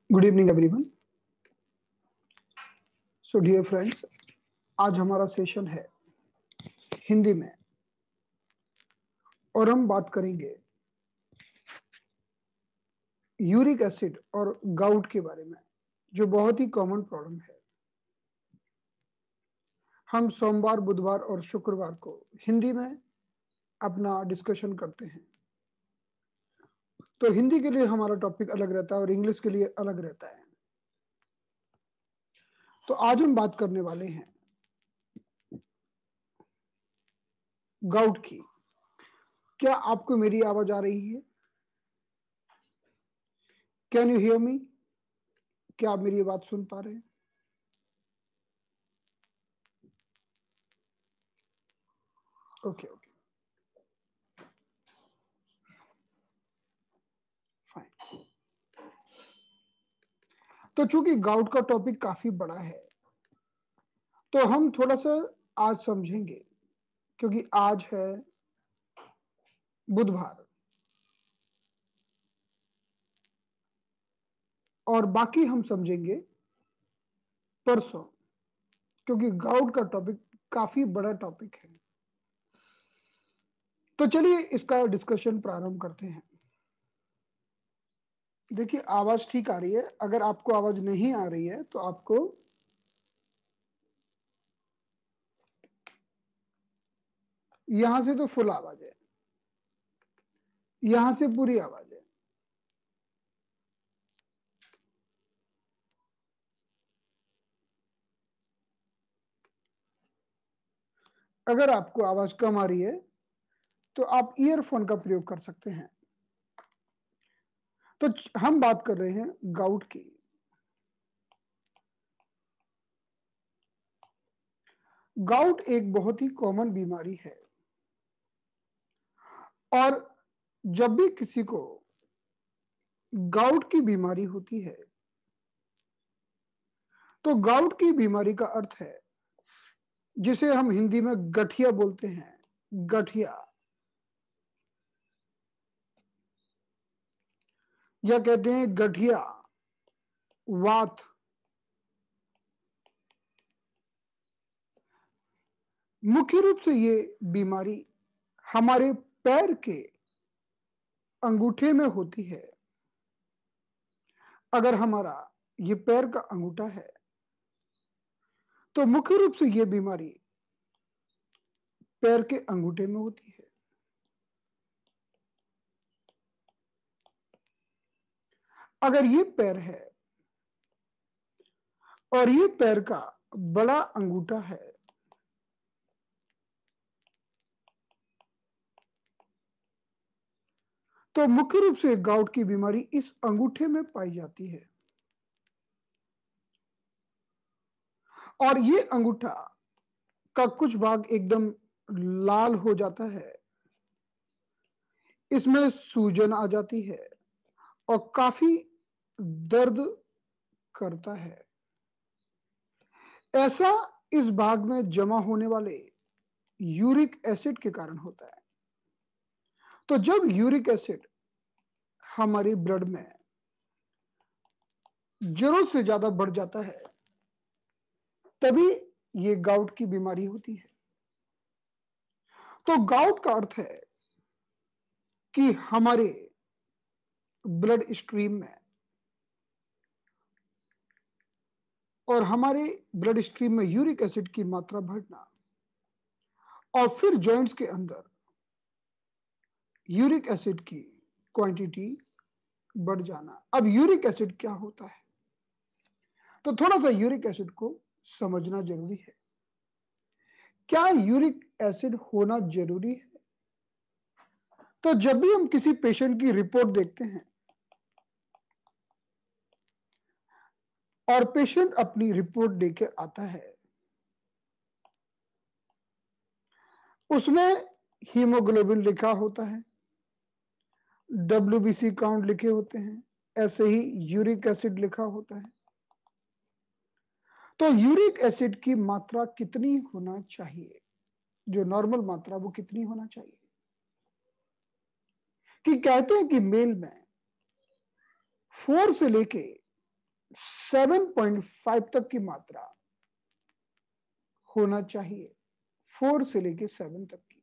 Good evening everyone. So dear friends, आज हमारा session है हिंदी में और हम बात करेंगे यूरिक एसिड और गाउट के बारे में, जो बहुत ही कॉमन प्रॉब्लम है। हम सोमवार, बुधवार और शुक्रवार को हिंदी में अपना डिस्कशन करते हैं। तो हिंदी के लिए हमारा टॉपिक अलग रहता है और इंग्लिश के लिए अलग रहता है। तो आज हम बात करने वाले हैं गाउट की। क्या आपको मेरी आवाज आ रही है? Can you hear me? क्या आप मेरी बात सुन पा रहे हैं? Okay okay, fine. तो चूंकि गाउट का टॉपिक काफी बड़ा है, तो हम थोड़ा सा आज समझेंगे, क्योंकि आज है बुधवार और बाकी हम समझेंगे परसों, क्योंकि गाउट का टॉपिक काफी बड़ा टॉपिक है। तो चलिए इसका डिस्कशन प्रारंभ करते हैं। देखिए, आवाज ठीक आ रही है। अगर आपको आवाज नहीं आ रही है तो आपको यहां से तो फुल आवाज है, यहां से पूरी आवाज है। अगर आपको आवाज कम आ रही है तो आप ईयरफोन का प्रयोग कर सकते हैं। तो हम बात कर रहे हैं गाउट की। गाउट एक बहुत ही कॉमन बीमारी है और जब भी किसी को गाउट की बीमारी होती है तो गाउट की बीमारी का अर्थ है, जिसे हम हिंदी में गठिया बोलते हैं, गठिया, या कहते हैं गठिया, वात। मुख्य रूप से ये बीमारी हमारे पैर के अंगूठे में होती है। अगर हमारा ये पैर का अंगूठा है तो मुख्य रूप से ये बीमारी पैर के अंगूठे में होती है। अगर ये पैर है और ये पैर का बड़ा अंगूठा है तो मुख्य रूप से गाउट की बीमारी इस अंगूठे में पाई जाती है। और ये अंगूठा का कुछ भाग एकदम लाल हो जाता है, इसमें सूजन आ जाती है और काफी दर्द करता है। ऐसा इस भाग में जमा होने वाले यूरिक एसिड के कारण होता है। तो जब यूरिक एसिड हमारे ब्लड में जरूरत से ज्यादा बढ़ जाता है तभी ये गाउट की बीमारी होती है। तो गाउट का अर्थ है कि हमारे ब्लड स्ट्रीम में और हमारे ब्लड स्ट्रीम में यूरिक एसिड की मात्रा बढ़ना और फिर जॉइंट्स के अंदर यूरिक एसिड की क्वांटिटी बढ़ जाना। अब यूरिक एसिड क्या होता है, तो थोड़ा सा यूरिक एसिड को समझना जरूरी है। क्या यूरिक एसिड होना जरूरी है? तो जब भी हम किसी पेशेंट की रिपोर्ट देखते हैं और पेशेंट अपनी रिपोर्ट लेके आता है, उसमें हीमोग्लोबिन लिखा होता है, WBC काउंट लिखे होते हैं, ऐसे ही यूरिक एसिड लिखा होता है। तो यूरिक एसिड की मात्रा कितनी होना चाहिए, जो नॉर्मल मात्रा, वो कितनी होना चाहिए? कि कहते हैं कि मेल में 4 से लेके 7.5 तक की मात्रा होना चाहिए, 4 से लेके 7 तक की।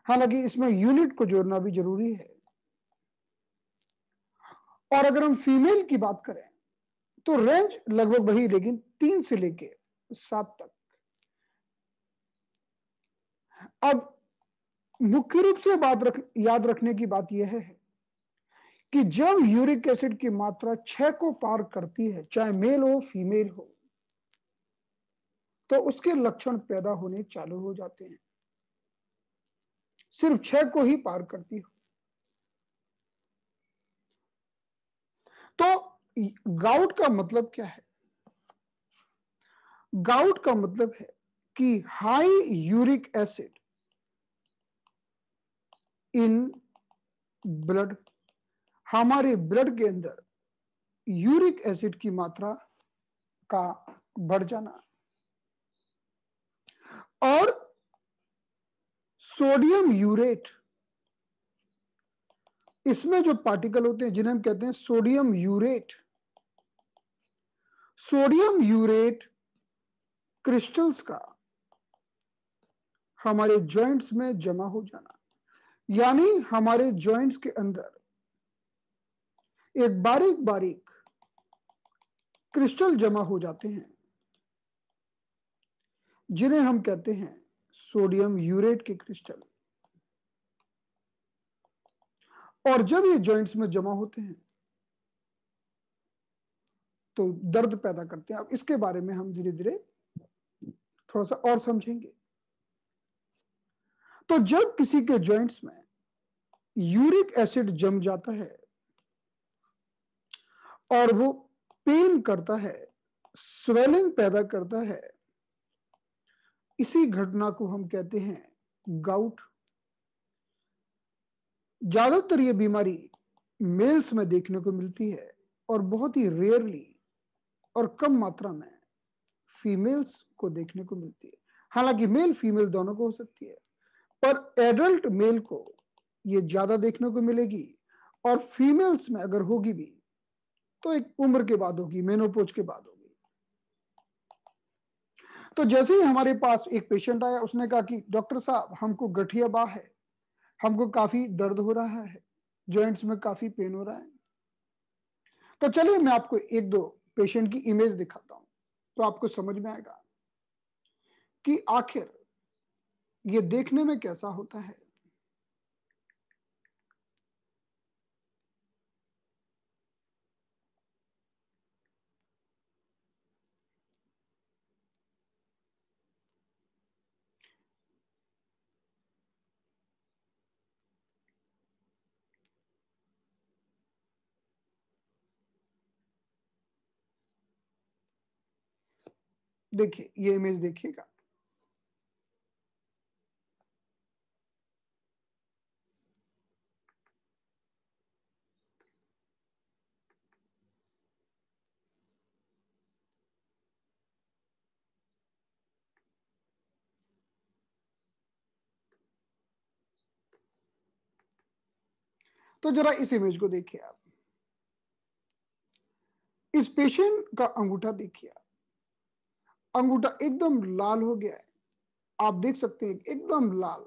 हालांकि इसमें यूनिट को जोड़ना भी जरूरी है। और अगर हम फीमेल की बात करें तो रेंज लगभग वही, लेकिन 3 से लेके 7 तक। अब मुख्य रूप से याद रखने की बात यह है कि जब यूरिक एसिड की मात्रा 6 को पार करती है, चाहे मेल हो फीमेल हो, तो उसके लक्षण पैदा होने चालू हो जाते हैं। सिर्फ 6 को ही पार करती हो तो गाउट का मतलब क्या है? गाउट का मतलब है कि high uric acid in blood, हमारे ब्लड के अंदर यूरिक एसिड की मात्रा का बढ़ जाना, और सोडियम यूरेट, इसमें जो पार्टिकल होते हैं जिन्हें हम कहते हैं sodium urate, sodium urate crystals का हमारे जॉइंट्स में जमा हो जाना, यानी हमारे जॉइंट्स के अंदर एक बारीक बारीक क्रिस्टल जमा हो जाते हैं जिन्हें हम कहते हैं सोडियम यूरेट के क्रिस्टल। और जब ये जॉइंट्स में जमा होते हैं तो दर्द पैदा करते हैं। अब इसके बारे में हम धीरे धीरे थोड़ा सा और समझेंगे। तो जब किसी के जॉइंट्स में यूरिक एसिड जम जाता है और वो पेन करता है, स्वेलिंग पैदा करता है, इसी घटना को हम कहते हैं गाउट। ज्यादातर ये बीमारी मेल्स में देखने को मिलती है और बहुत ही रेयरली और कम मात्रा में फीमेल्स को देखने को मिलती है। हालांकि मेल फीमेल दोनों को हो सकती है, पर एडल्ट मेल को ये ज्यादा देखने को मिलेगी, और फीमेल्स में अगर होगी भी तो एक उम्र के बाद होगी, मेनोपोज के बाद होगी। तो जैसे ही हमारे पास एक पेशेंट आया, उसने कहा कि डॉक्टर साहब हमको गठिया बाह है, हमको काफी दर्द हो रहा है, जॉइंट्स में काफी पेन हो रहा है। तो चलिए मैं आपको एक दो पेशेंट की इमेज दिखाता हूं, तो आपको समझ में आएगा कि आखिर ये देखने में कैसा होता है। देखिए ये इमेज देखिएगा। तो जरा इस इमेज को देखिए आप। इस पेशेंट का अंगूठा देखिए, अंगूठा एकदम लाल हो गया है। आप देख सकते हैं एकदम लाल,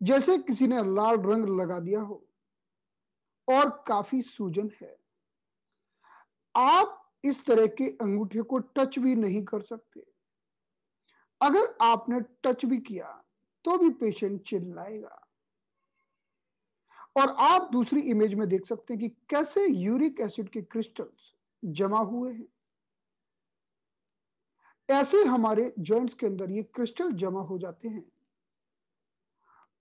जैसे किसी ने लाल रंग लगा दिया हो, और काफी सूजन है। आप इस तरह के अंगूठे को टच भी नहीं कर सकते। अगर आपने टच भी किया तो भी पेशेंट चिल्लाएगा। और आप दूसरी इमेज में देख सकते हैं कि कैसे यूरिक एसिड के क्रिस्टल्स जमा हुए हैं। ऐसे हमारे जॉइंट्स के अंदर ये क्रिस्टल जमा हो जाते हैं,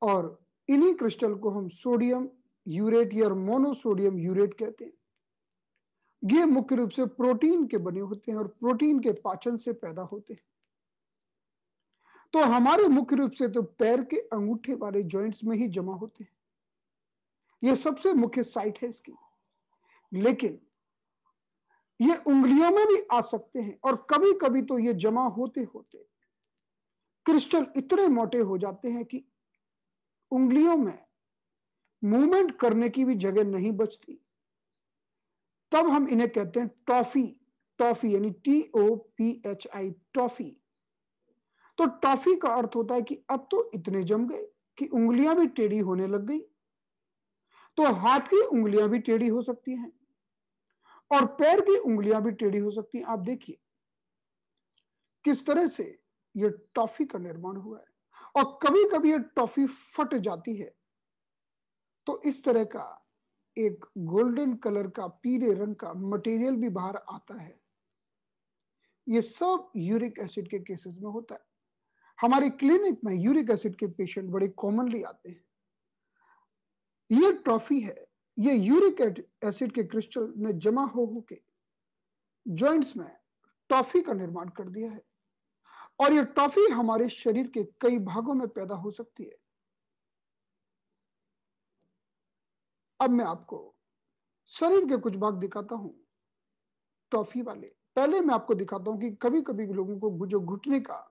और इन्हीं क्रिस्टल को हम सोडियम यूरेट या मोनोसोडियम यूरेट कहते हैं। ये मुख्य रूप से प्रोटीन के बने होते हैं और प्रोटीन के पाचन से पैदा होते हैं। तो हमारे मुख्य रूप से तो पैर के अंगूठे वाले जॉइंट्स में ही जमा होते हैं, ये सबसे मुख्य साइट है इसकी। लेकिन ये उंगलियों में भी आ सकते हैं, और कभी कभी तो ये जमा होते होते क्रिस्टल इतने मोटे हो जाते हैं कि उंगलियों में मूवमेंट करने की भी जगह नहीं बचती। तब हम इन्हें कहते हैं टॉफी। टॉफी यानी TOPHI, टॉफी। तो टॉफी का अर्थ होता है कि अब तो इतने जम गए कि उंगलियां भी टेढ़ी होने लग गई। तो हाथ की उंगलियां भी टेढ़ी हो सकती हैं और पैर की उंगलियां भी टेढ़ी हो सकती हैं। आप देखिए किस तरह से यह टॉफी का निर्माण हुआ है, और कभी कभी यह टॉफी फट जाती है तो इस तरह का एक गोल्डन कलर का, पीले रंग का मटेरियल भी बाहर आता है। यह सब यूरिक एसिड के केसेस में होता है। हमारे क्लिनिक में यूरिक एसिड के पेशेंट बड़े कॉमनली आते हैं। यह ट्रॉफी है, यह यूरिक एसिड के क्रिस्टल ने जमा हो के जॉइंट्स में टॉफी का निर्माण कर दिया है, और यह टॉफी हमारे शरीर के कई भागों में पैदा हो सकती है। अब मैं आपको शरीर के कुछ भाग दिखाता हूं टॉफी वाले। पहले मैं आपको दिखाता हूं कि कभी कभी लोगों को जो घुटने का,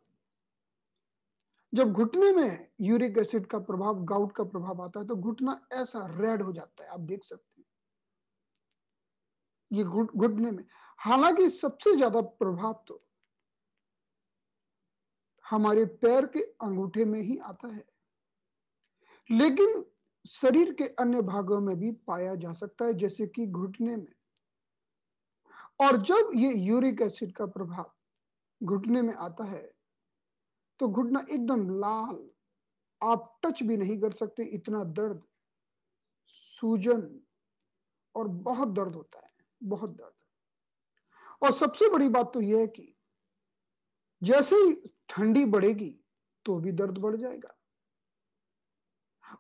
जब घुटने में यूरिक एसिड का प्रभाव, गाउट का प्रभाव आता है तो घुटना ऐसा रेड हो जाता है। आप देख सकते हैं ये घुटने में। हालांकि सबसे ज्यादा प्रभाव तो हमारे पैर के अंगूठे में ही आता है, लेकिन शरीर के अन्य भागों में भी पाया जा सकता है, जैसे कि घुटने में। और जब ये यूरिक एसिड का प्रभाव घुटने में आता है तो घुटना एकदम लाल, आप टच भी नहीं कर सकते, इतना दर्द, सूजन, और बहुत दर्द होता है, बहुत दर्द। और सबसे बड़ी बात तो यह है कि जैसे ही ठंडी बढ़ेगी तो भी दर्द बढ़ जाएगा।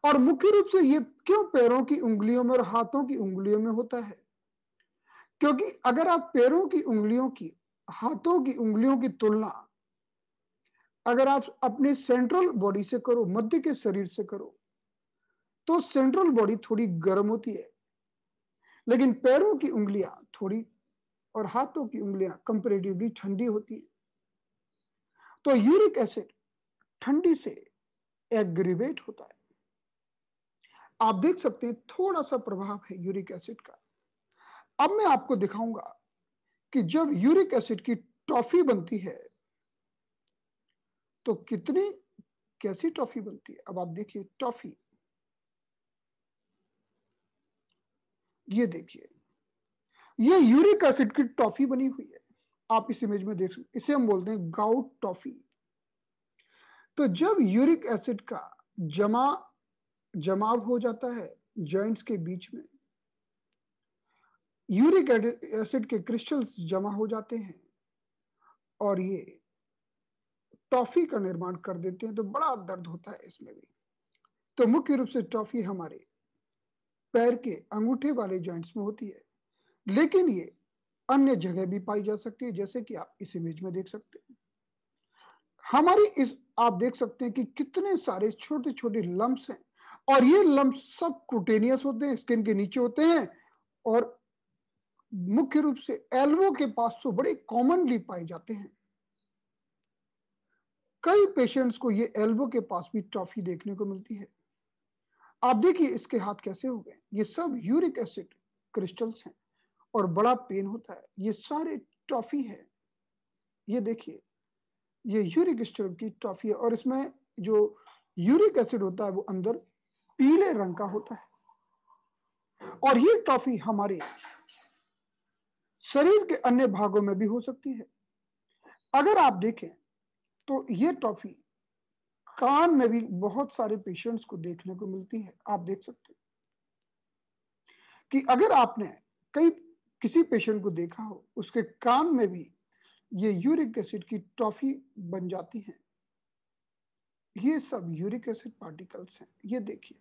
और मुख्य रूप से ये क्यों पैरों की उंगलियों में और हाथों की उंगलियों में होता है? क्योंकि अगर आप पैरों की उंगलियों की, हाथों की उंगलियों की तुलना अगर आप अपने सेंट्रल बॉडी से करो, मध्य के शरीर से करो, तो सेंट्रल बॉडी थोड़ी गर्म होती है, लेकिन पैरों की उंगलियां थोड़ी और हाथों की उंगलियां कंपैरेटिवली ठंडी होती है। तो यूरिक एसिड ठंडी से एग्रीवेट होता है। आप देख सकते हैं थोड़ा सा प्रभाव है यूरिक एसिड का। अब मैं आपको दिखाऊंगा कि जब यूरिक एसिड की टॉफी बनती है तो कितनी, कैसी टॉफी बनती है। अब आप देखिए टॉफी, ये देखिए, ये यूरिक एसिड की टॉफी बनी हुई है। आप इस इमेज में देख सकते, इसे हम बोलते हैं गाउट टॉफी। तो जब यूरिक एसिड का जमाव हो जाता है जॉइंट्स के बीच में, यूरिक एसिड के क्रिस्टल्स जमा हो जाते हैं और ये टॉफी का निर्माण कर देते हैं, तो बड़ा दर्द होता है इसमें भी। तो मुख्य रूप से टॉफी हमारे पैर के अंगूठे वाले जॉइंट्स में होती है, लेकिन ये अन्य जगह भी पाई जा सकती है, जैसे कि आप इस इमेज में देख सकते हैं। हमारी इस, आप देख सकते हैं कि कितने सारे छोटे छोटे लम्प्स हैं, और ये लम्प्स सब कुटेनियस होते हैं, स्किन के नीचे होते हैं, और मुख्य रूप से एल्बो के पास तो बड़े कॉमनली पाए जाते हैं। कई पेशेंट्स को ये एल्बो के पास भी टॉफी देखने को मिलती है। आप देखिए इसके हाथ कैसे हो गए, ये सब यूरिक एसिड क्रिस्टल्स हैं और बड़ा पेन होता है। ये सारे टॉफी है, ये देखिए, ये यूरिक एसिड की टॉफी है, और इसमें जो यूरिक एसिड होता है वो अंदर पीले रंग का होता है। और ये टॉफी हमारे शरीर के अन्य भागों में भी हो सकती है। अगर आप देखें तो ये टॉफी कान में भी बहुत सारे पेशेंट्स को देखने को मिलती है। आप देख सकते हैं कि अगर आपने कई किसी पेशेंट को देखा हो, उसके कान में भी ये यूरिक एसिड की टॉफी बन जाती है। ये सब यूरिक एसिड पार्टिकल्स हैं, ये देखिए।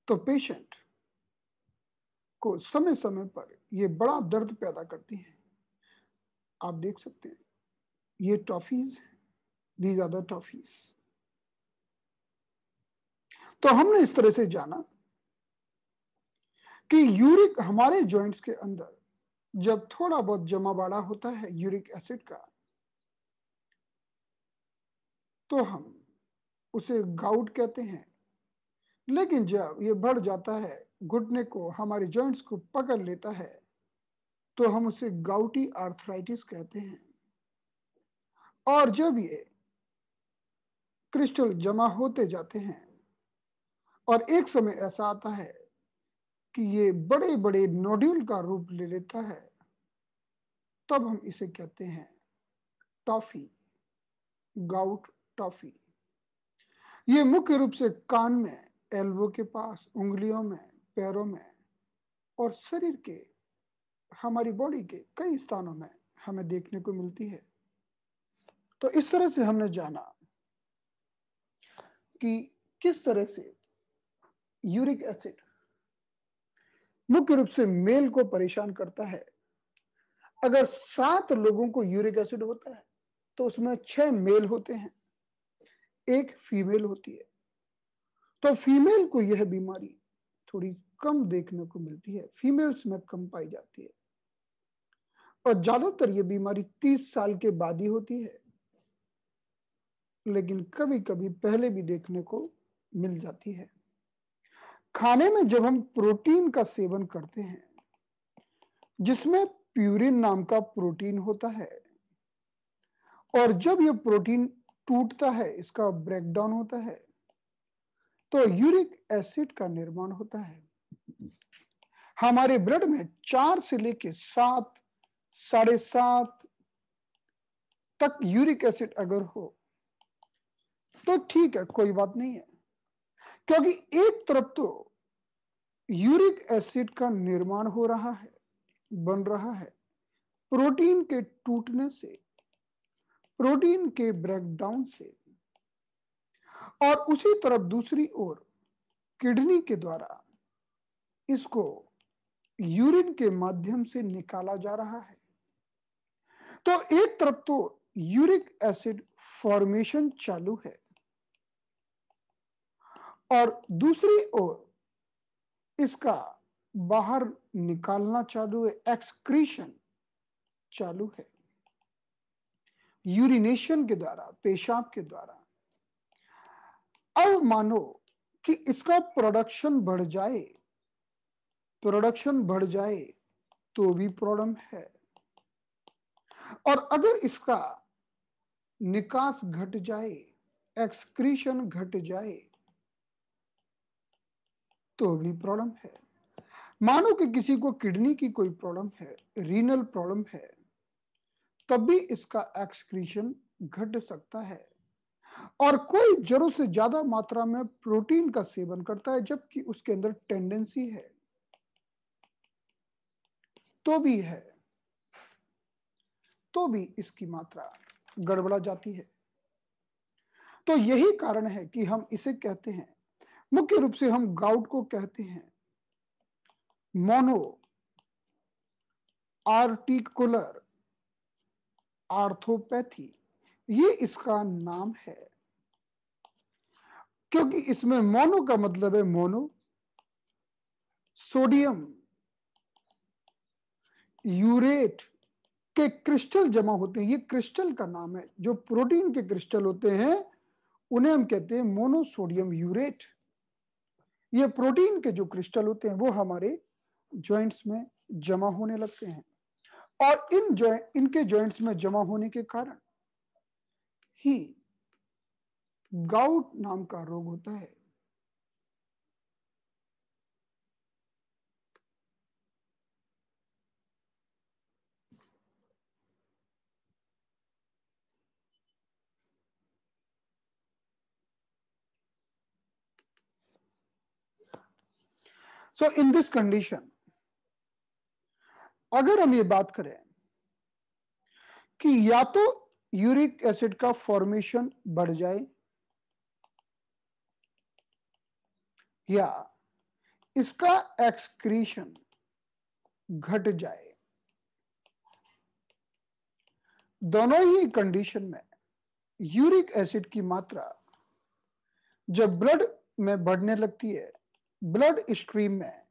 तो पेशेंट को समय समय पर ये बड़ा दर्द पैदा करती है। आप देख सकते हैं ये toffees, these are the toffees. तो हमने इस तरह से जाना कि यूरिक हमारे जॉइंट्स के अंदर जब थोड़ा बहुत जमावाड़ा होता है यूरिक एसिड का, तो हम उसे गाउट कहते हैं। लेकिन जब ये बढ़ जाता है घुटने को, हमारे जॉइंट्स को पकड़ लेता है तो हम उसे गाउटी आर्थराइटिस कहते हैं। और जब ये क्रिस्टल जमा होते जाते हैं और एक समय ऐसा आता है कि ये बड़े बड़े नोड्यूल का रूप ले लेता है, तब हम इसे कहते हैं टॉफी, गाउट टॉफी। ये मुख्य रूप से कान में, एल्बो के पास, उंगलियों में, पैरों में और शरीर के, हमारी बॉडी के कई स्थानों में हमें देखने को मिलती है। तो इस तरह से हमने जाना कि किस तरह से यूरिक एसिड मुख्य रूप से मेल को परेशान करता है। अगर 7 लोगों को यूरिक एसिड होता है तो उसमें 6 मेल होते हैं, एक फीमेल होती है। तो फीमेल को यह बीमारी थोड़ी कम देखने को मिलती है, फीमेल्स में कम पाई जाती है और ज्यादातर यह बीमारी 30 साल के बाद ही होती है, लेकिन कभी कभी पहले भी देखने को मिल जाती है। खाने में जब हम प्रोटीन का सेवन करते हैं जिसमें प्यूरिन नाम का प्रोटीन होता है, और जब यह प्रोटीन टूटता है, इसका ब्रेकडाउन होता है, तो यूरिक एसिड का निर्माण होता है। हमारे ब्लड में 4 से लेके 7, 7.5 तक यूरिक एसिड अगर हो तो ठीक है, कोई बात नहीं है, क्योंकि एक तरफ तो यूरिक एसिड का निर्माण हो रहा है, बन रहा है प्रोटीन के टूटने से, प्रोटीन के ब्रेकडाउन से, और उसी तरफ दूसरी ओर किडनी के द्वारा इसको यूरिन के माध्यम से निकाला जा रहा है। तो एक तरफ तो यूरिक एसिड फॉर्मेशन चालू है और दूसरी ओर इसका बाहर निकालना चालू है, एक्सक्रीशन चालू है यूरिनेशन के द्वारा, पेशाब के द्वारा। अब मानो कि इसका प्रोडक्शन बढ़ जाए तो भी प्रॉब्लम है, और अगर इसका निकास घट जाए, एक्सक्रीशन घट जाए तो भी प्रॉब्लम है। मानो कि किसी को किडनी की कोई प्रॉब्लम है, रीनल प्रॉब्लम है, तब भी इसका एक्सक्रीशन घट सकता है। और कोई जरूरत से ज्यादा मात्रा में प्रोटीन का सेवन करता है जबकि उसके अंदर टेंडेंसी है, तो भी इसकी मात्रा गड़बड़ा जाती है। तो यही कारण है कि हम इसे कहते हैं, मुख्य रूप से हम गाउट को कहते हैं मोनो आर्टिकुलर आर्थोपैथी, ये इसका नाम है, क्योंकि इसमें मोनो का मतलब है मोनो, सोडियम यूरेट के क्रिस्टल जमा होते हैं। ये क्रिस्टल का नाम है, जो प्रोटीन के क्रिस्टल होते हैं उन्हें हम कहते हैं मोनोसोडियम यूरेट। ये प्रोटीन के जो क्रिस्टल होते हैं वो हमारे जॉइंट्स में जमा होने लगते हैं, और इनके जॉइंट्स में जमा होने के कारण ही गाउट नाम का रोग होता है। सो इन दिस कंडीशन, अगर हम ये बात करें कि या तो यूरिक एसिड का फॉर्मेशन बढ़ जाए या इसका एक्सक्रीशन घट जाए, दोनों ही कंडीशन में यूरिक एसिड की मात्रा जब ब्लड में बढ़ने लगती है, ब्लड स्ट्रीम में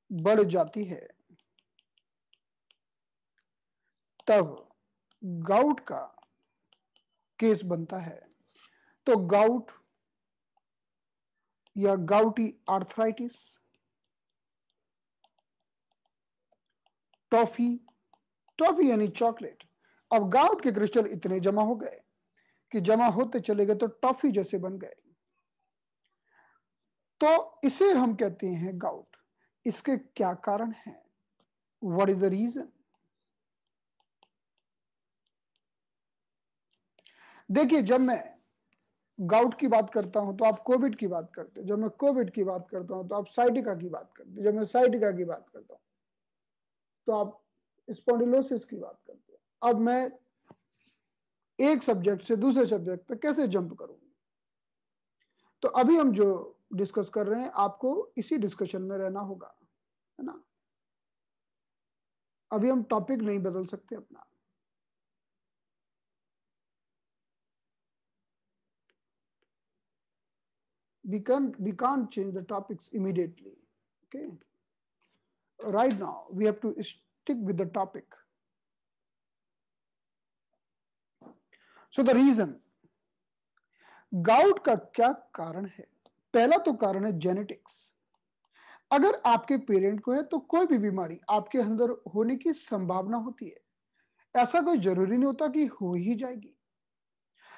बढ़ जाती है, तब गाउट का केस बनता है। तो गाउट या गाउटी आर्थराइटिस, टॉफी, टॉफी यानी चॉकलेट। अब गाउट के क्रिस्टल इतने जमा हो गए कि जमा होते चले गए तो टॉफी जैसे बन गए, तो इसे हम कहते हैं गाउट। इसके क्या कारण है? What is the reason? देखिए, जब मैं गाउट की बात करता हूं तो आप कोविड की बात करते हैं, जब मैं कोविड की बात करता हूं तो आप साइटिका की बात करते हैं, जब मैं साइटिका की बात करता हूं तो आप स्पॉन्डिलोसिस की बात करते हैं। अब मैं एक सब्जेक्ट से दूसरे सब्जेक्ट पे कैसे जंप करूं? तो अभी हम जो डिस्कस कर रहे हैं आपको इसी डिस्कशन में रहना होगा, है ना। अभी हम टॉपिक नहीं बदल सकते अपना। We can't change the topics immediately. Okay, right now we have to stick with the topic. So the reason, gout का क्या कारण है? पहला तो कारण है जेनेटिक्स। अगर आपके पेरेंट को है तो कोई भी बीमारी आपके अंदर होने की संभावना होती है, ऐसा कोई जरूरी नहीं होता कि हो ही जाएगी।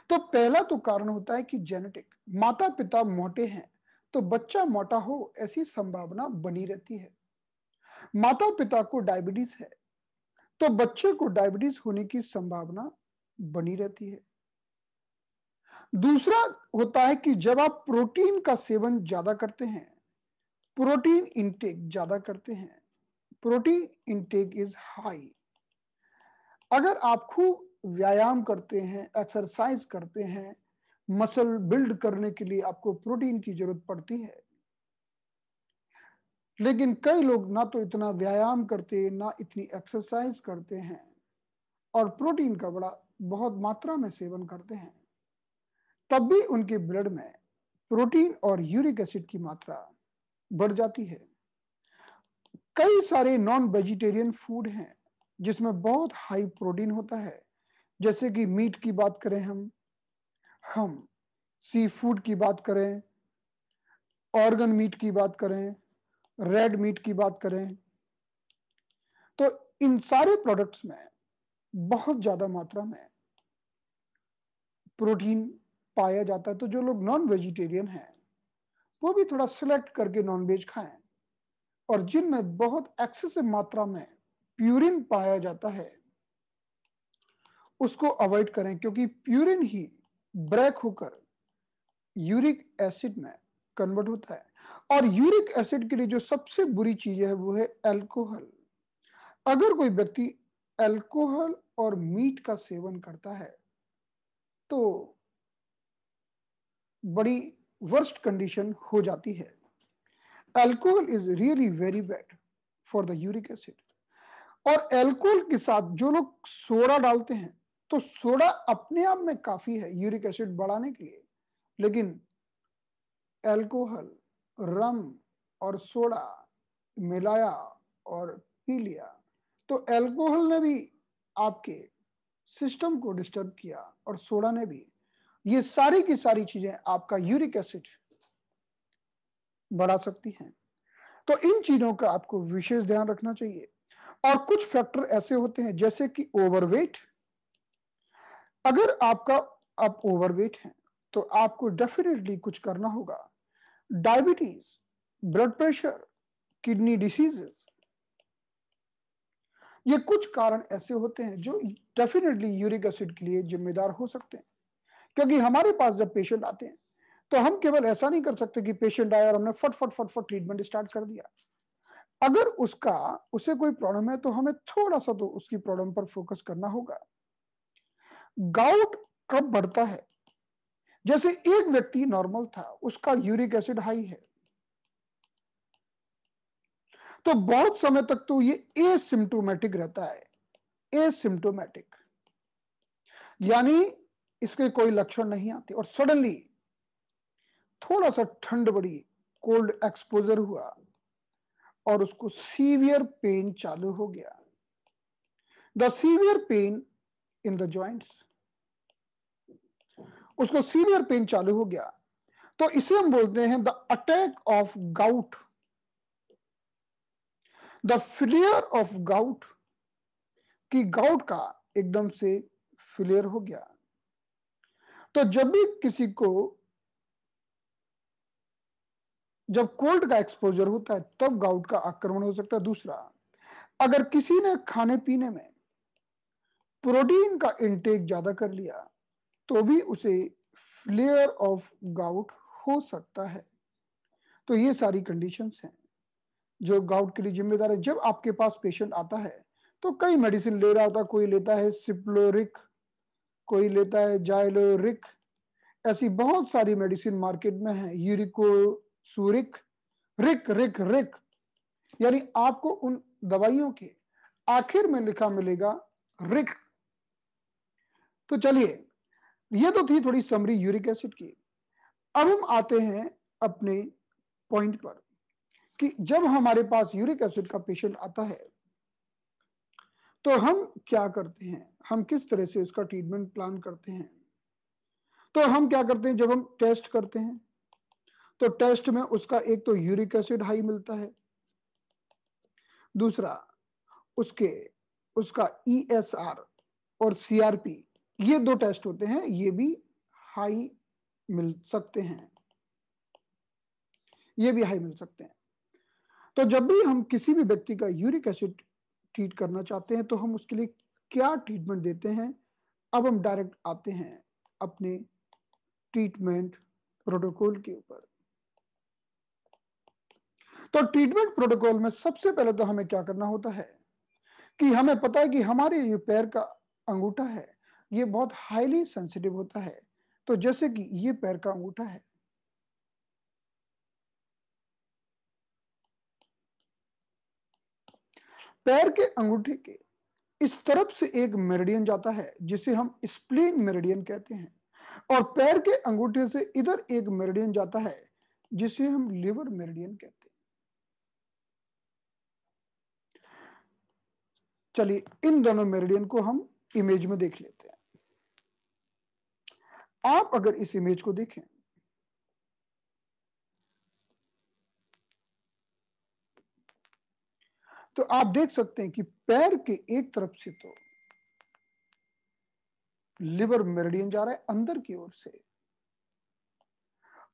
तो पहला तो कारण होता है कि जेनेटिक, माता पिता मोटे हैं तो बच्चा मोटा हो ऐसी संभावना बनी रहती है। माता पिता को डायबिटीज है तो बच्चे को डायबिटीज होने की संभावना बनी रहती है। दूसरा होता है कि जब आप प्रोटीन का सेवन ज्यादा करते हैं, प्रोटीन इंटेक ज्यादा करते हैं, प्रोटीन इंटेक इज हाई। अगर आप खूब व्यायाम करते हैं, एक्सरसाइज करते हैं, मसल बिल्ड करने के लिए आपको प्रोटीन की जरूरत पड़ती है। लेकिन कई लोग ना तो इतना व्यायाम करते, ना इतनी एक्सरसाइज करते हैं और प्रोटीन का बड़ा बहुत मात्रा में सेवन करते हैं, तब भी उनके ब्लड में प्रोटीन और यूरिक एसिड की मात्रा बढ़ जाती है। कई सारे नॉन वेजिटेरियन फूड हैं जिसमें बहुत हाई प्रोटीन होता है, जैसे कि मीट की बात करें, हम सी फूड की बात करें, ऑर्गन मीट की बात करें, रेड मीट की बात करें, तो इन सारे प्रोडक्ट्स में बहुत ज्यादा मात्रा में प्रोटीन पाया जाता है। तो जो लोग नॉन वेजिटेरियन हैं वो भी थोड़ा सिलेक्ट करके नॉन वेज खाएं, और जिनमें बहुत एक्सेसिव मात्रा में प्यूरिन पाया जाता है उसको अवॉइड करें, क्योंकि प्यूरिन ही ब्रेक होकर यूरिक एसिड में कन्वर्ट होता है। और यूरिक एसिड के लिए जो सबसे बुरी चीज है वो है अल्कोहल। अगर कोई व्यक्ति अल्कोहल और मीट का सेवन करता है तो बड़ी वर्स्ट कंडीशन हो जाती है। Alcohol is really very bad for the uric acid. और अल्कोहल के साथ जो लोग सोडा डालते हैं, तो सोडा अपने आप में काफी है यूरिक एसिड बढ़ाने के लिए, लेकिन अल्कोहल, रम और सोडा मिलाया और पी लिया तो अल्कोहल ने भी आपके सिस्टम को डिस्टर्ब किया और सोडा ने भी। ये सारी की सारी चीजें आपका यूरिक एसिड बढ़ा सकती हैं। तो इन चीजों का आपको विशेष ध्यान रखना चाहिए। और कुछ फैक्टर ऐसे होते हैं जैसे कि ओवरवेट। अगर आप ओवरवेट हैं तो आपको डेफिनेटली कुछ करना होगा। Diabetes, blood pressure, kidney diseases, ये कुछ कारण ऐसे होते हैं जो डेफिनेटली यूरिक एसिड के लिए जिम्मेदार हो सकते हैं। क्योंकि हमारे पास जब पेशेंट आते हैं तो हम केवल ऐसा नहीं कर सकते कि पेशेंट आया और हमने फट फट फट फट ट्रीटमेंट स्टार्ट कर दिया। अगर उसे कोई प्रॉब्लम है तो हमें थोड़ा सा तो उसकी प्रॉब्लम पर फोकस करना होगा। गाउट कब बढ़ता है? जैसे एक व्यक्ति नॉर्मल था, उसका यूरिक एसिड हाई है, तो बहुत समय तक तो ये एसिम्टोमेटिक रहता है। एसिम्टोमेटिक यानी इसके कोई लक्षण नहीं आते, और सडनली थोड़ा सा ठंड बढ़ी, कोल्ड एक्सपोजर हुआ और उसको सीवियर पेन चालू हो गया। The severe pain in the joints, उसको सीवियर पेन चालू हो गया तो इसे हम बोलते हैं the attack of gout, the flare of gout, कि गाउट का एकदम से फ्लेयर हो गया। तो जब भी किसी को जब कोल्ड का एक्सपोजर होता है तब गाउट का आक्रमण हो सकता है। दूसरा, अगर किसी ने खाने पीने में प्रोटीन का इंटेक ज्यादा कर लिया तो भी उसे फ्लेयर ऑफ गाउट हो सकता है। तो ये सारी कंडीशंस हैं जो गाउट के लिए जिम्मेदार है। जब आपके पास पेशेंट आता है तो कई मेडिसिन ले रहा होता है, कोई लेता है सिप्लोरिक, कोई लेता है जाइलोरिक, ऐसी बहुत सारी मेडिसिन मार्केट में है, यूरिकोसूरिक, रिक रिक रिक, यानी आपको उन दवाइयों के आखिर में लिखा मिलेगा रिक। तो चलिए, ये तो थी थोड़ी समरी यूरिक एसिड की। अब हम आते हैं अपने पॉइंट पर कि जब हमारे पास यूरिक एसिड का पेशेंट आता है तो हम क्या करते हैं, हम किस तरह से उसका ट्रीटमेंट प्लान करते हैं। तो हम क्या करते हैं, जब हम टेस्ट करते हैं तो टेस्ट में उसका एक तो यूरिक एसिड हाई मिलता है, दूसरा उसके उसका ESR और CRP, ये दो टेस्ट होते हैं, ये भी हाई मिल सकते हैं, ये भी हाई मिल सकते हैं। तो जब भी हम किसी भी व्यक्ति का यूरिक एसिड ट्रीट करना चाहते हैं तो हम उसके लिए क्या ट्रीटमेंट देते हैं। अब हम डायरेक्ट आते हैं अपने ट्रीटमेंट प्रोटोकॉल के ऊपर। तो ट्रीटमेंट प्रोटोकॉल में सबसे पहले तो हमें क्या करना होता है कि हमें पता है कि हमारे ये पैर का अंगूठा है, ये बहुत हाईली सेंसिटिव होता है। तो जैसे कि ये पैर का अंगूठा है, पैर के अंगूठे के इस तरफ से एक मेरिडियन जाता है जिसे हम स्प्लीन मेरिडियन कहते हैं, और पैर के अंगूठे से इधर एक मेरिडियन जाता है जिसे हम लिवर मेरिडियन कहते हैं। चलिए, इन दोनों मेरिडियन को हम इमेज में देख लेते हैं। आप अगर इस इमेज को देखें तो आप देख सकते हैं कि पैर के एक तरफ से तो लिवर मेरिडियन जा रहा है अंदर की ओर से,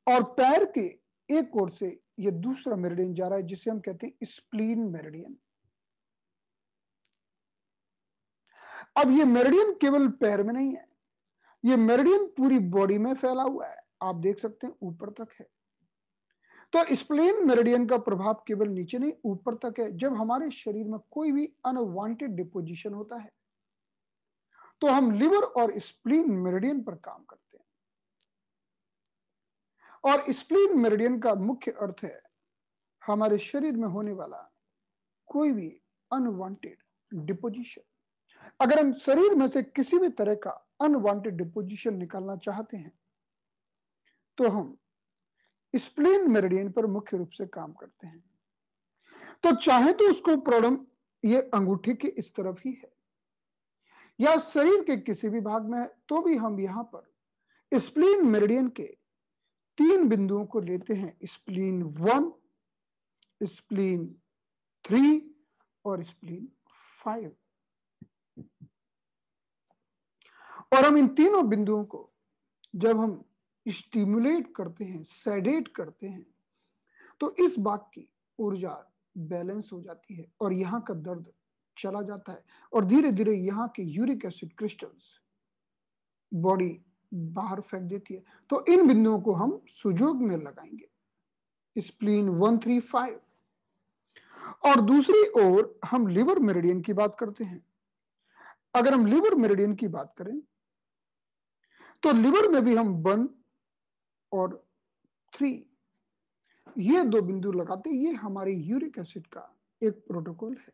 और पैर के एक ओर से ये दूसरा मेरिडियन जा रहा है जिसे हम कहते हैं स्प्लीन मेरिडियन। अब ये मेरिडियन केवल पैर में नहीं है, ये मेरिडियन पूरी बॉडी में फैला हुआ है, आप देख सकते हैं ऊपर तक है। तो स्प्लीन मेरिडियन का प्रभाव केवल नीचे नहीं ऊपर तक है। जब हमारे शरीर में कोई भी अनवांटेड डिपोजिशन होता है तो हम लिवर और स्प्लीन मेरिडियन पर काम करते हैं। और स्प्लीन मेरिडियन का मुख्य अर्थ है हमारे शरीर में होने वाला कोई भी अनवांटेड डिपोजिशन। अगर हम शरीर में से किसी भी तरह का अनवांटेड डिपोजिशन निकालना चाहते हैं तो हम स्प्लीन मेरिडियन पर मुख्य रूप से काम करते हैं। तो चाहे तो उसको प्रॉब्लम ये अंगूठे के इस तरफ ही है या शरीर के किसी भी भाग में है, तो भी हम यहां पर स्प्लीन मेरिडियन के 3 बिंदुओं को लेते हैं, स्प्लीन 1, स्प्लीन 3 और स्प्लीन 5। और हम इन तीनों बिंदुओं को जब हम स्टिमुलेट करते हैं, सेडेट करते हैं, तो इस बात की ऊर्जा बैलेंस हो जाती है और यहाँ का दर्द चला जाता है और धीरे धीरे यहाँ के यूरिक एसिड क्रिस्टल्स बॉडी बाहर फेंक देती है। तो इन बिंदुओं को हम सुजोग में लगाएंगे, स्प्लीन 1, 3, 5। और दूसरी ओर हम लिवर मेरिडियन की बात करते हैं। अगर हम लिवर मेरिडियन की बात करें तो लिवर में भी हम 1 और 3 ये 2 बिंदु लगाते हैं। ये हमारी यूरिक एसिड का एक प्रोटोकॉल है।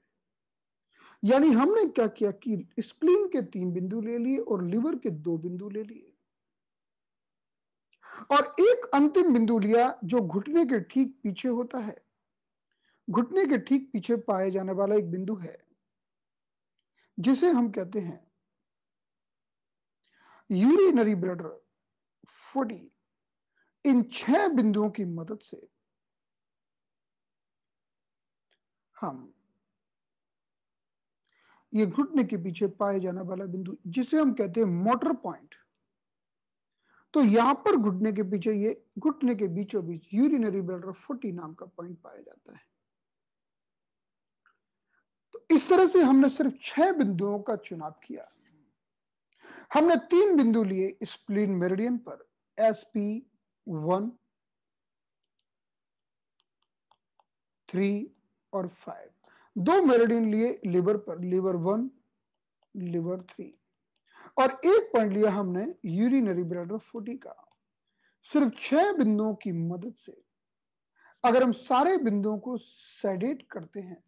यानी हमने क्या किया कि स्प्लीन के 3 बिंदु ले लिए और लिवर के 2 बिंदु ले लिए और एक अंतिम बिंदु लिया जो घुटने के ठीक पीछे होता है। घुटने के ठीक पीछे पाए जाने वाला एक बिंदु है जिसे हम कहते हैं यूरिनरी ब्लैडर 40। इन 6 बिंदुओं की मदद से हम ये घुटने के पीछे पाए जाने वाला बिंदु जिसे हम कहते हैं मोटर पॉइंट, तो यहां पर घुटने के पीछे ये घुटने के बीचों बीच यूरिनरी ब्लैडर 40 नाम का पॉइंट पाया जाता है। तो इस तरह से हमने सिर्फ 6 बिंदुओं का चुनाव किया। हमने 3 बिंदु लिए स्प्लीन मेरिडियन पर, SP1, 3 और 5। 2 मेरिडियन लिए लिवर पर, लिवर 1, लिवर 3, और एक पॉइंट लिया हमने यूरिनरी ब्लैडर 40 का। सिर्फ 6 बिंदुओं की मदद से अगर हम सारे बिंदुओं को सेडेट करते हैं,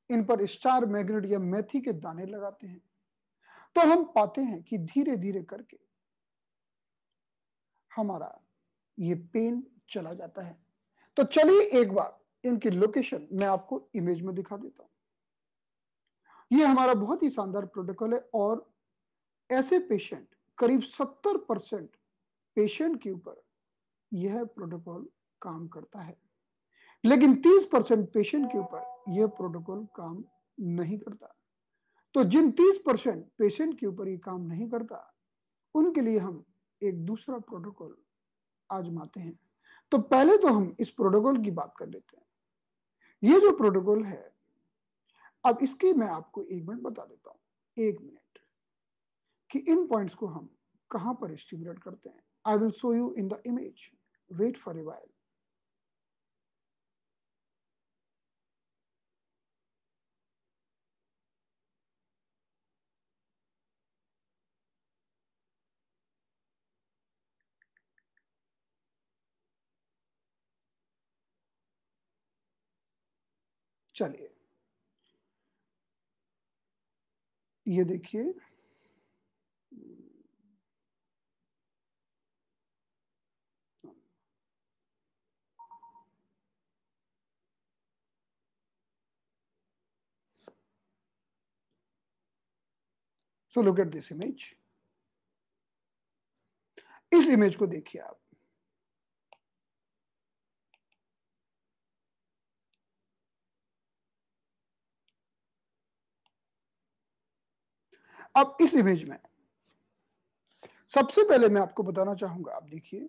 इन पर स्टार मैग्नेट या मेथी के दाने लगाते हैं, तो हम पाते हैं कि धीरे धीरे करके हमारा ये पेन चला जाता है। तो चलिए एक बार इनकी लोकेशन मैं आपको इमेज में दिखा देता हूं। ये हमारा बहुत ही शानदार प्रोटोकॉल है और ऐसे पेशेंट करीब 70% पेशेंट के ऊपर यह प्रोटोकॉल काम करता है, लेकिन 30% पेशेंट के ऊपर यह प्रोटोकॉल काम नहीं करता। तो जिन 30% पेशेंट के ऊपर ये काम नहीं करता, उनके लिए हम एक दूसरा प्रोटोकॉल आजमाते हैं। तो पहले तो हम इस प्रोटोकॉल की बात कर लेते हैं। ये जो प्रोटोकॉल है, अब इसकी मैं आपको 1 मिनट बता देता हूं, 1 मिनट, कि इन पॉइंट्स को हम कहां पर स्टिमुलेट करते हैं। I will show you in the image, wait for a while. चलिए ये देखिए, so look at this image. इस इमेज को देखिए आप। अब इस इमेज में सबसे पहले मैं आपको बताना चाहूंगा, आप देखिए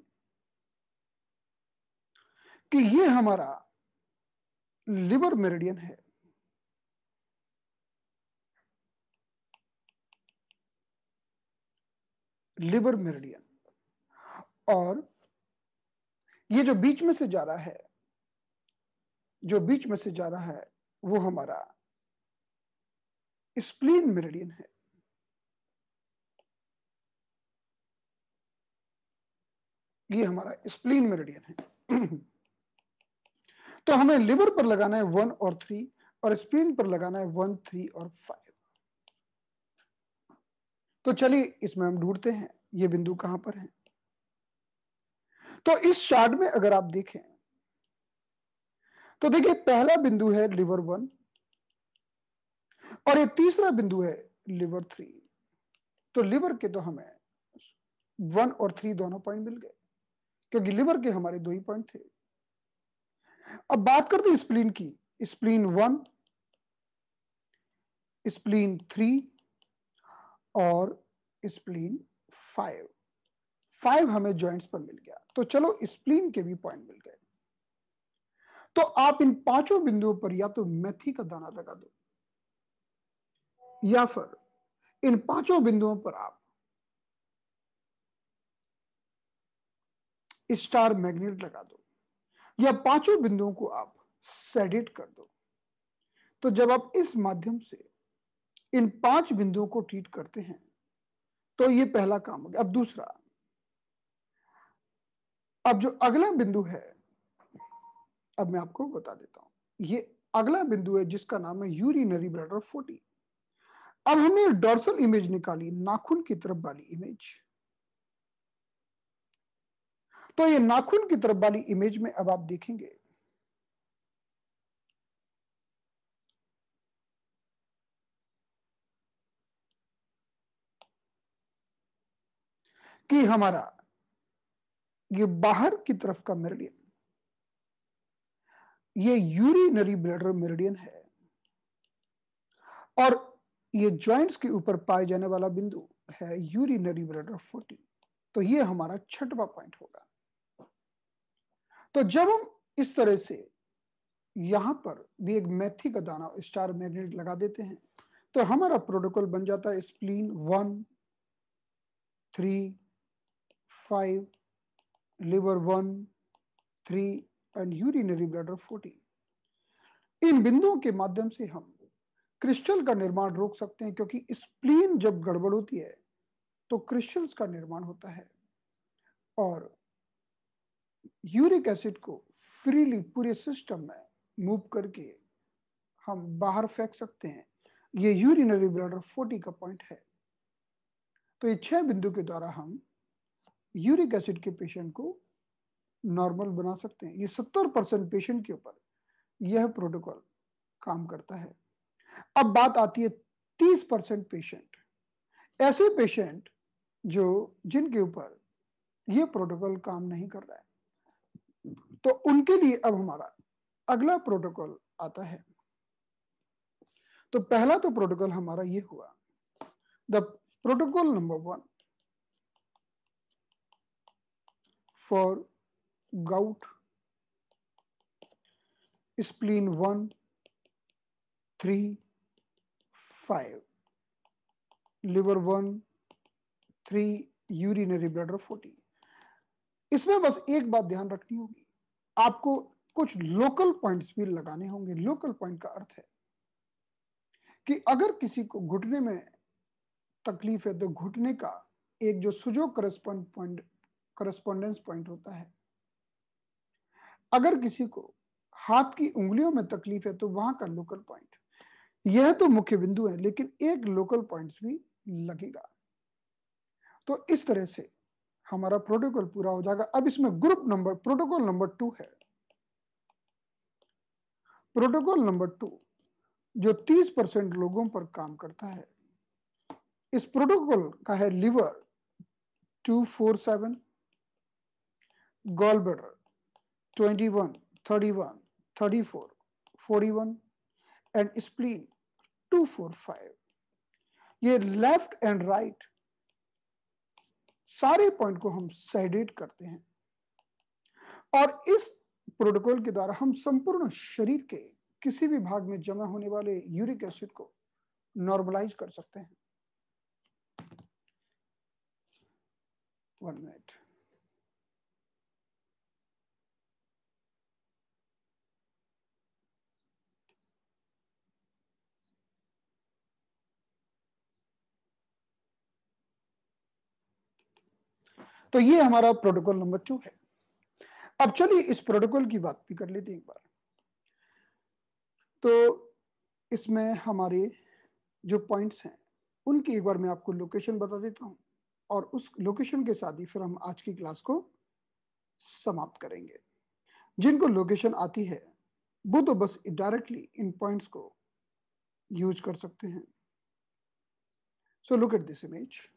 कि ये हमारा लिवर मेरिडियन है। लिवर मेरिडियन, और ये जो बीच में से जा रहा है, जो बीच में से जा रहा है, वो हमारा स्प्लीन मेरिडियन है। ये हमारा स्प्लीन मेरिडियन है। तो हमें लिवर पर लगाना है 1 और 3, और स्प्लीन पर लगाना है 1, 3 और 5। तो चलिए इसमें हम ढूंढते हैं ये बिंदु कहां पर है। तो इस चार्ट में अगर आप देखें, तो देखिए पहला बिंदु है लिवर 1, और ये तीसरा बिंदु है लिवर 3। तो लिवर के तो हमें 1 और 3 दोनों पॉइंट मिल गए, क्योंकि लिवर के हमारे 2 ही पॉइंट थे। अब बात करते हैं स्प्लीन की। स्प्लीन 1, स्प्लीन 3 और स्प्लीन 5। 5 हमें जॉइंट्स पर मिल गया, तो चलो स्प्लीन के भी पॉइंट मिल गए। तो आप इन 5 बिंदुओं पर या तो मेथी का दाना लगा दो, या फिर इन 5 बिंदुओं पर आप स्टार मैग्नेट लगा दो, या 5 बिंदुओं को आप सेडेट कर दो। तो जब आप इस माध्यम से इन 5 बिंदुओं को ट्रीट करते हैं, तो ये पहला काम हो गया। अब दूसरा, अब जो अगला बिंदु है, अब मैं आपको बता देता हूं। ये अगला बिंदु है जिसका नाम है यूरिनरी ब्लैडर 40। अब हमने डॉर्सल इमेज निकाली, नाखून की तरफ वाली इमेज। तो ये नाखून की तरफ वाली इमेज में अब आप देखेंगे कि हमारा ये बाहर की तरफ का मेरिडियन, ये यूरिनरी ब्लैडर मेरिडियन है, और ये जॉइंट्स के ऊपर पाए जाने वाला बिंदु है यूरिनरी ब्लैडर 40। तो ये हमारा छठवां पॉइंट होगा। तो जब हम इस तरह से यहां पर भी एक मेथी का दाना स्टार मैग्नेट लगा देते हैं, तो हमारा प्रोटोकॉल बन जाता है spleen 1, 3, 5, liver 1, 3 and urinary bladder 40। इन बिंदुओं के माध्यम से हम क्रिस्टल का निर्माण रोक सकते हैं, क्योंकि स्प्लीन जब गड़बड़ होती है तो क्रिस्टल्स का निर्माण होता है, और यूरिक एसिड को फ्रीली पूरे सिस्टम में मूव करके हम बाहर फेंक सकते हैं। ये यूरिनरी ब्लैडर 40 का पॉइंट है। तो ये 6 बिंदु के द्वारा हम यूरिक एसिड के पेशेंट को नॉर्मल बना सकते हैं। ये 70% पेशेंट के ऊपर यह प्रोटोकॉल काम करता है। अब बात आती है 30% पेशेंट, ऐसे पेशेंट जो जिनके ऊपर यह प्रोटोकॉल काम नहीं कर रहा है, तो उनके लिए अब हमारा अगला प्रोटोकॉल आता है। तो पहला तो प्रोटोकॉल हमारा ये हुआ, the protocol number 1 for gout, spleen 1, 3, 5, liver 1, 3, urinary bladder 40। इसमें बस एक बात ध्यान रखनी होगी, आपको कुछ लोकल पॉइंट्स भी लगाने होंगे। लोकल पॉइंट का अर्थ है कि अगर किसी को घुटने में तकलीफ है तो घुटने का एक जो सुजो करस्पॉन्डेंस पॉइंट होता है। अगर किसी को हाथ की उंगलियों में तकलीफ है तो वहां का लोकल पॉइंट। यह तो मुख्य बिंदु है, लेकिन एक लोकल पॉइंट्स भी लगेगा। तो इस तरह से हमारा प्रोटोकॉल पूरा हो जाएगा। अब इसमें ग्रुप नंबर प्रोटोकॉल नंबर 2 है। प्रोटोकॉल नंबर 2 जो 30% लोगों पर काम करता है, इस प्रोटोकॉल का है liver 247, gall bladder 21, 31, 34, 41 and spleen 245। ये लेफ्ट एंड राइट सारे पॉइंट को हम सेडेट करते हैं, और इस प्रोटोकॉल के द्वारा हम संपूर्ण शरीर के किसी भी भाग में जमा होने वाले यूरिक एसिड को नॉर्मलाइज कर सकते हैं। 1 मिनट। तो ये हमारा प्रोटोकॉल नंबर 2 है। अब चलिए इस प्रोटोकॉल की बात भी कर लेते हैं एक बार। तो इसमें हमारे जो पॉइंट्स हैं उनकी एक बार मैं आपको लोकेशन बता देता हूं, और उस लोकेशन के साथ ही फिर हम आज की क्लास को समाप्त करेंगे। जिनको लोकेशन आती है वो तो बस डायरेक्टली इन पॉइंट्स को यूज कर सकते हैं। So look at this image.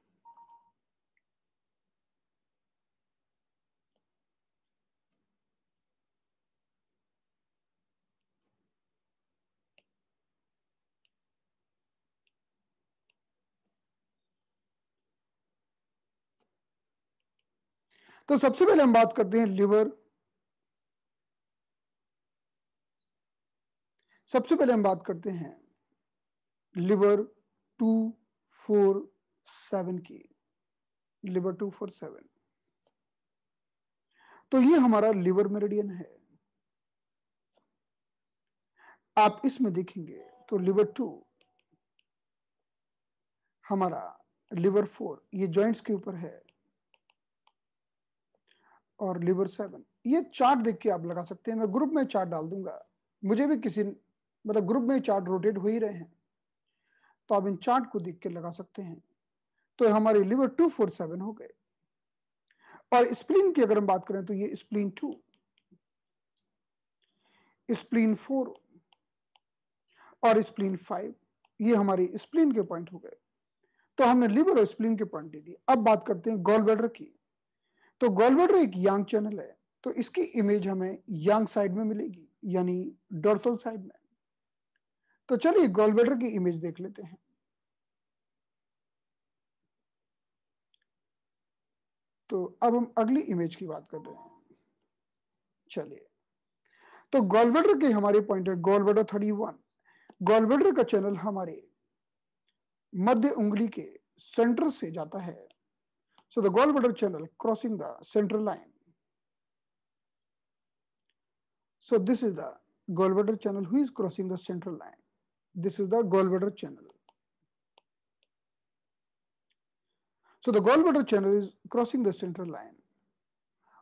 तो सबसे पहले हम बात करते हैं लिवर। सबसे पहले हम बात करते हैं लिवर 247 की। लिवर 247, तो ये हमारा लिवर मेरिडियन है। आप इसमें देखेंगे तो लिवर 2, हमारा लिवर 4 ये जॉइंट्स के ऊपर है, और लिवर 7 ये चार्ट देख के आप लगा सकते हैं। मैं ग्रुप में चार्ट डाल दूंगा, मुझे भी किसी मतलब ग्रुप में चार्ट रोटेट हो ही रहे हैं, तो आप इन चार्ट को देख के लगा सकते हैं। तो हमारे लिवर 247 हो गए। और स्प्लीन की अगर हम बात करें तो ये स्प्लीन 2, स्प्लीन 4 और स्प्लीन 5 ये हमारे स्प्लीन के पॉइंट हो गए। तो हमने लिवर और स्प्लीन के पॉइंट दे दिए। अब बात करते हैं गॉल ब्लैडर की। तो गॉल ब्लैडर एक यांग चैनल है, तो इसकी इमेज हमें यांग साइड में मिलेगी, यानी डोर्सल साइड में। तो चलिए गॉल ब्लैडर की इमेज देख लेते हैं। तो अब हम अगली इमेज की बात कर रहे हैं। चलिए, तो गॉल ब्लैडर के हमारे पॉइंट है गॉल ब्लैडर 31। गॉल ब्लैडर का चैनल हमारे मध्य उंगली के सेंटर से जाता है। So the gall bladder channel crossing the central line. So this is the gallbladder channel who is crossing the central line. This is the gallbladder channel. So the gallbladder channel is crossing the central line.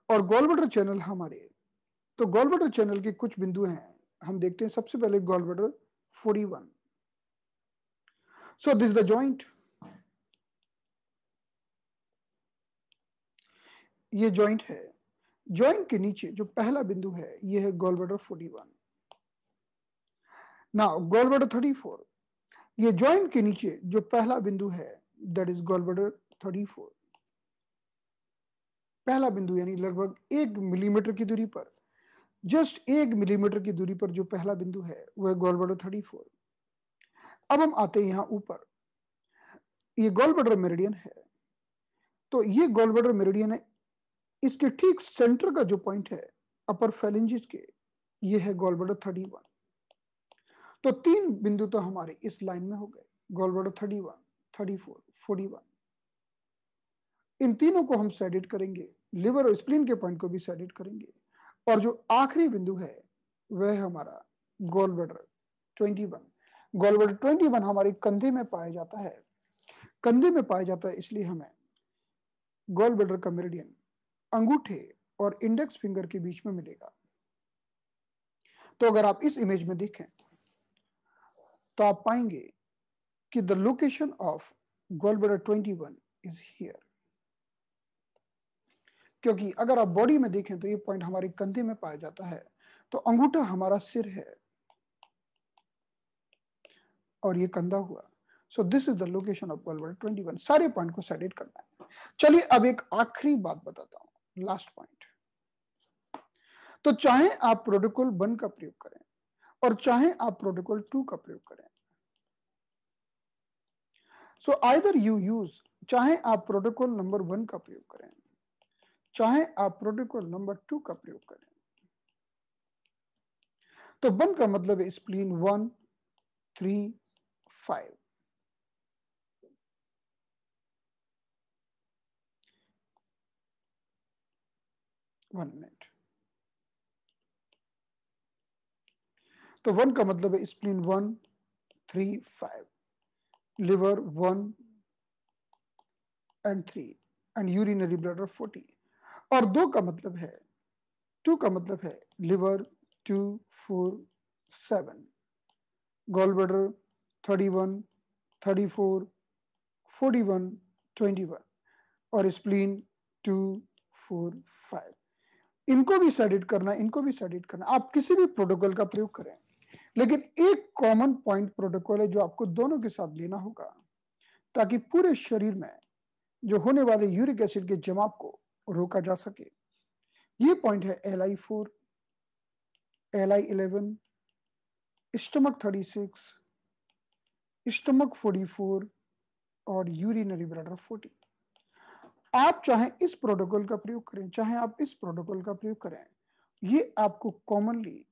और gallbladder channel हमारे, तो gallbladder channel के कुछ बिंदु हैं, हम देखते हैं। सबसे पहले gallbladder 41. So this is the joint. ये joint है। joint के नीचे जो पहला बिंदु है ये है gallbladder 41. Now gallbladder 34. ये joint के नीचे जो पहला बिंदु है that is gallbladder 34. पहला बिंदु यानी लगभग 1 मिलीमीटर की दूरी पर, जस्ट 1 मिलीमीटर की दूरी पर जो पहला बिंदु है वह गॉलब्लैडर 34। अब हम आते हैं यहां ऊपर, ये गॉलब्लैडर मेरिडियन है। तो ये गॉलब्लैडर मेरिडियन है, इसके ठीक सेंटर का जो पॉइंट है अपर फेलेंजिस के, ये है गॉलब्लैडर 31। तो 3 बिंदु तो हमारे इस लाइन में हो गए, गॉलब्लैडर 31, 34, 41। इन तीनों को हम सेडिट करेंगे, लिवर और स्प्लीन के पॉइंट को भी सेडिट करेंगे। और जो आखिरी बिंदु है वह हमारा गॉल ब्लैडर 21। गॉल ब्लैडर 21 हमारे कंधे में पाया जाता है। कंधे में पाया जाता है इसलिए हमें गॉल ब्लैडर का मेरिडियन अंगूठे और इंडेक्स फिंगर के बीच में मिलेगा। तो अगर आप इस इमेज में देखें तो आप पाएंगे कि the location of gall bladder 21 is here. क्योंकि अगर आप बॉडी में देखें तो ये पॉइंट हमारे कंधे में पाया जाता है, तो अंगूठा हमारा सिर है और ये कंधा हुआ। So this is the location of gall bladder 21। सारे पॉइंट को सेडिट करना है। चलिए अब एक आखिरी बात बताता हूं, लास्ट पॉइंट। तो चाहे आप प्रोटोकॉल 1 का प्रयोग करें और चाहे आप प्रोटोकॉल 2 का प्रयोग करें, सो आइदर यू यूज, चाहे आप प्रोटोकॉल नंबर 1 का प्रयोग करें चाहे आप प्रोटोकॉल नंबर 2 का प्रयोग करें, तो 1 का मतलब है स्प्लीन 1, 3, 5। One minute. तो 1 का मतलब है spleen 1, 3, 5, liver 1 and 3 and urinary bladder 40। और 2 का मतलब है, 2 का मतलब है लिवर 2, 4, 7, गॉल ब्लैडर 31, 34, 41, 21 और स्प्लीन 2, 4, 5। इनको भी सेडिट करना, इनको भी सेडिट करना। आप किसी भी प्रोटोकॉल का प्रयोग करें, लेकिन एक कॉमन पॉइंट प्रोटोकॉल है जो आपको दोनों के साथ लेना होगा, ताकि पूरे शरीर में जो होने वाले यूरिक एसिड के जमाव को रोका जा सके। ये पॉइंट है LI4, LI11, स्टमक 36, स्टमक 44 और यूरिनरी ब्लैडर 40। आप चाहे इस प्रोटोकॉल का प्रयोग करें, चाहे आप इस प्रोटोकॉल का प्रयोग करें, ये आपको कॉमनली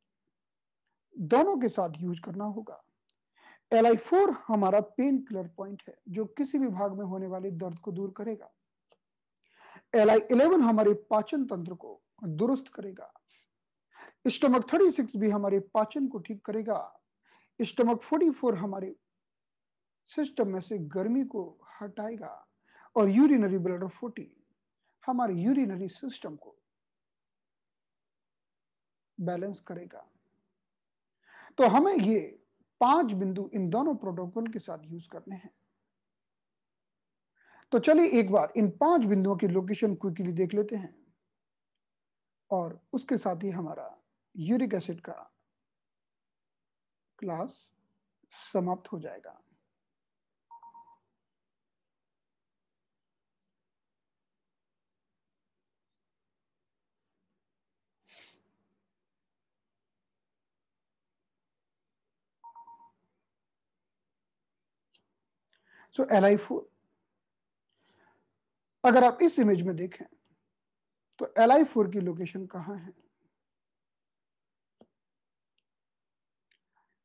दोनों के साथ यूज करना होगा। LI4 हमारा पेन किलर पॉइंट है जो किसी भी भाग में होने वाले दर्द को दूर करेगा। LI11 हमारे पाचन तंत्र को दुरुस्त करेगा। स्टमक 36 भी हमारे पाचन को ठीक करेगा। स्टमक 44 हमारे सिस्टम में से गर्मी को हटाएगा। और यूरिनरी ब्लैडर 40 हमारे यूरिनरी सिस्टम को बैलेंस करेगा। तो हमें ये 5 बिंदु इन दोनों प्रोटोकॉल के साथ यूज करने हैं। तो चलिए एक बार इन 5 बिंदुओं की लोकेशन क्विकली देख लेते हैं और उसके साथ ही हमारा यूरिक एसिड का क्लास समाप्त हो जाएगा। सो Li4, अगर आप इस इमेज में देखें तो Li4 की लोकेशन कहां है?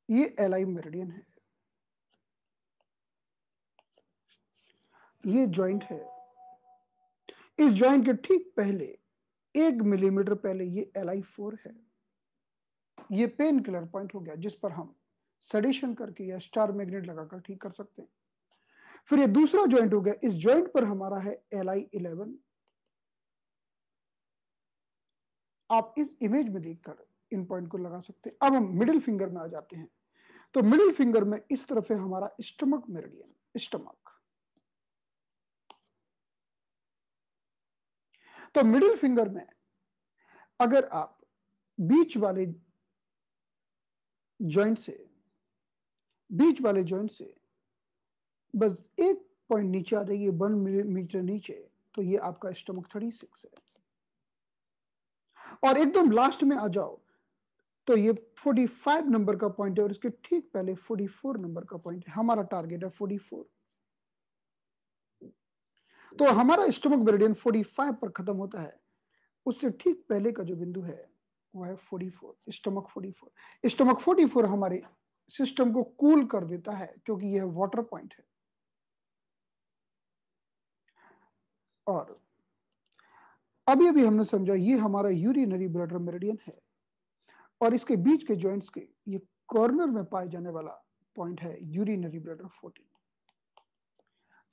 ये Li मेरिडियन है, ये जॉइंट है। इस जॉइंट के ठीक पहले 1 मिलीमीटर पहले ये Li4 है। ये पेन किलर पॉइंट हो गया जिस पर हम सेडेशन करके या स्टार मैग्नेट लगाकर ठीक कर सकते हैं। फिर ये दूसरा जॉइंट हो गया, इस जॉइंट पर हमारा है Li11। आप इस इमेज में देखकर इन पॉइंट को लगा सकते हैं। अब हम मिडिल फिंगर में आ जाते हैं। तो मिडिल फिंगर में इस तरफ है हमारा स्टमक मेरिडियन, स्टमक। तो मिडिल फिंगर में अगर आप बीच वाले जॉइंट से बस 1 पॉइंट नीचे आ जाइए, 1 मिलीमीटर नीचे, तो ये आपका स्टमक 36 है। और एकदम लास्ट में आ जाओ तो ये 45 नंबर का पॉइंट है और इसके ठीक पहले 44 नंबर का पॉइंट है। हमारा टारगेट है 44। तो हमारा स्टमक मेरिडियन 45 पर खत्म होता है। उससे ठीक पहले का जो बिंदु है वो है 44, स्टमक 44। स्टमक 44 हमारे सिस्टम को कूल कर देता है क्योंकि यह वाटर पॉइंट है। और अभी अभी हमने समझा ये हमारा यूरिनरी ब्लैडर मेरिडियन है और इसके बीच के जॉइंट्स के ये कॉर्नर में पाए जाने वाला पॉइंट है यूरिनरी ब्लैडर 14।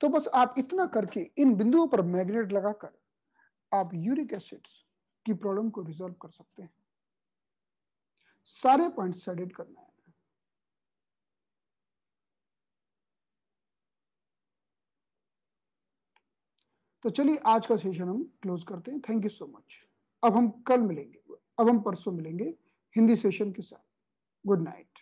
तो बस आप इतना करके इन बिंदुओं पर मैग्नेट लगाकर आप यूरिक एसिड्स की प्रॉब्लम को रिजॉल्व कर सकते हैं। सारे पॉइंट्स सेडेड करना है। तो चलिए आज का सेशन हम क्लोज करते हैं। Thank you so much. अब हम परसों मिलेंगे हिंदी सेशन के साथ। Good night.